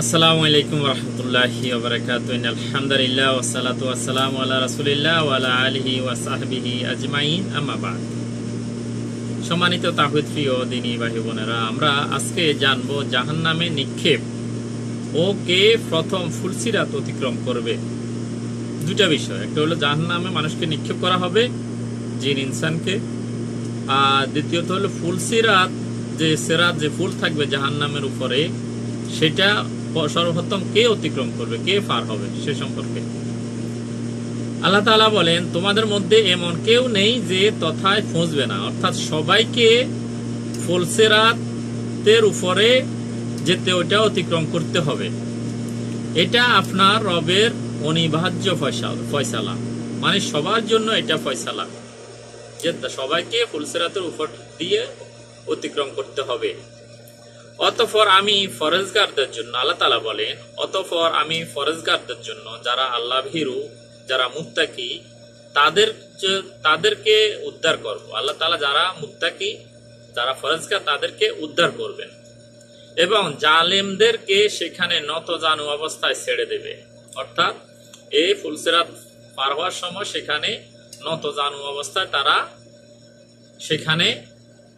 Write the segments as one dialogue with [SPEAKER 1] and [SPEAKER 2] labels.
[SPEAKER 1] আসসালামু আলাইকুম রহমতুল্লাহি ওয়া বারাকাতুহু আলহামদুলিল্লাহ ওয়াসসালাতু ওয়াসসালামু আলা রাসূলিল্লাহ ওয়া আলা আলিহি ওয়া সাহবিহি আজমাইন আম্মা বাদ। সম্মানিত তাওহীদ প্রিয় দ্বীনী ভাই বোনেরা, আমরা আজকে জানব জাহান্নামে নিক্ষেপ ও কে প্রথম ফুলসিরাত অতিক্রম করবে। দুটা বিষয়, একটা হলো জাহান্নামে মানুষকে নিক্ষেপ করা হবে, জিন ইনসানকে, আর দ্বিতীয়ত হলো ফুলসিরাত, যে ফুল থাকবে জাহান্নামের উপরে সেটা সর্বপ্রথম কে অতিক্রম করবে, কে পার হবে সে সম্পর্কে আল্লাহ তাআলা বলেন, তোমাদের মধ্যে এমন কেউ নেই যে তথায় পৌঁছবে না, অর্থাৎ সবাইকে ফুলসিরাতের উপরে যেতে ওইটা অতিক্রম করতে হবে। এটা আপনার রবের অনিবার্য ফয়সালা, মানে সবার জন্য এটা ফয়সালা যে সবাইকে ফুলসিরাতের উপর দিয়ে অতিক্রম করতে হবে। অতঃপর আমি ফরজগারদের জন্য, আল্লাহ তাআলা বলেন, অতঃপর আমি ফরজগারদের জন্য, যারা আল্লাহ ভীরু, যারা মুত্তাকি, তাদেরকে উদ্ধার করব। আল্লাহ তাআলা যারা মুত্তাকি, যারা ফরজগার, তাদেরকে উদ্ধার করবেন এবং জালেমদেরকে সেখানে নতজানু অবস্থায় ছেড়ে দেবে। অর্থাৎ এই ফুলসিরাত পার হওয়ার সময় সেখানে নতজানু অবস্থায়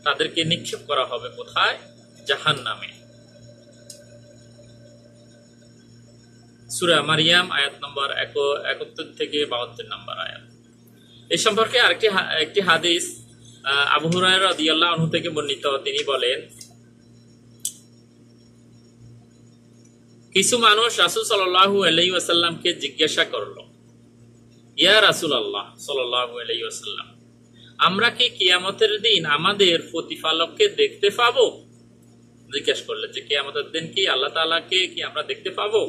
[SPEAKER 1] তাদেরকে নিক্ষেপ করা হবে। কোথায়? জাহান্নামে। সূরা মারিয়াম আয়াত নম্বর 71 থেকে 72 নম্বর আয়াত। এই সম্পর্কে একটি হাদিস আবু হুরায়রা রাদিয়াল্লাহু আনহু থেকে বর্ণিত। তিনি বলেন, কিছু মানুষ রাসূল সাল্লাল্লাহু আলাইহি ওয়াসাল্লামকে জিজ্ঞাসা করলো, ইয়া রাসূলুল্লাহ সাল্লাল্লাহু আলাইহি ওয়াসাল্লাম, আমরা কি কিয়ামতের দিন আমাদের প্রতিপালককে দেখতে পাবো? জিজ্ঞাসা করলেন যে কিয়ামতের দিন কি আল্লাহ তাআলাকে কি আমরা দেখতে পাবো?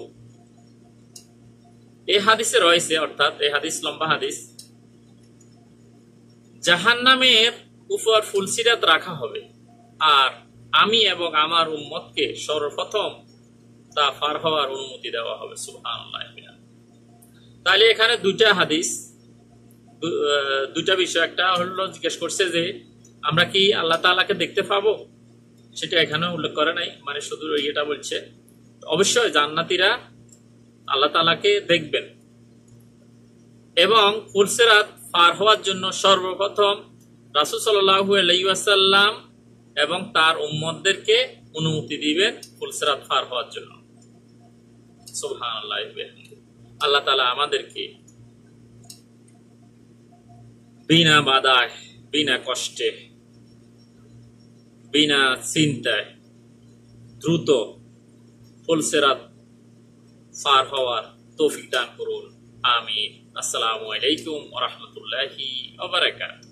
[SPEAKER 1] এই হাদিসে রয়েছে, অর্থাৎ এই হাদিস লম্বা হাদিস, জাহান্নামের উপর ফুলসিরাত রাখা হবে আর আমি এবং আমার উম্মতকে সর্বপ্রথম তা পার হওয়ার অনুমতি দেওয়া হবে। সুবহানাল্লাহ। তাহলে এখানে দুটা হাদিস, দুটা বিষয়। একটা হলো জিজ্ঞেস করছে যে আমরা কি আল্লাহ তাআলাকে দেখতে পাবো, সেটা এখানে উল্লেখ করে নাই, মানে শুধু এটা বলছে অবশ্যই জান্নাতীরা আল্লাহ তাআলাকে দেখবেন এবং ফুলসিরাত পার হওয়ার জন্য সর্বপ্রথম রাসূল সাল্লাল্লাহু আলাইহি ওয়াসাল্লাম এবং তার উম্মতদেরকে অনুমতি দিবেন ফুলসিরাত পার হওয়ার জন্য। সুবহানাল্লাহ। আল্লাহ তাআলা আমাদেরকে বিনা বাধায়, বিনা কষ্টে, বিনা চিন্তায় দ্রুত ফুলসিরাত পার হওয়ার তৌফিক দান করুন। আমিন। আসসালামু আলাইকুম ওয়া রাহমাতুল্লাহি ওয়া বারাকাতুহু।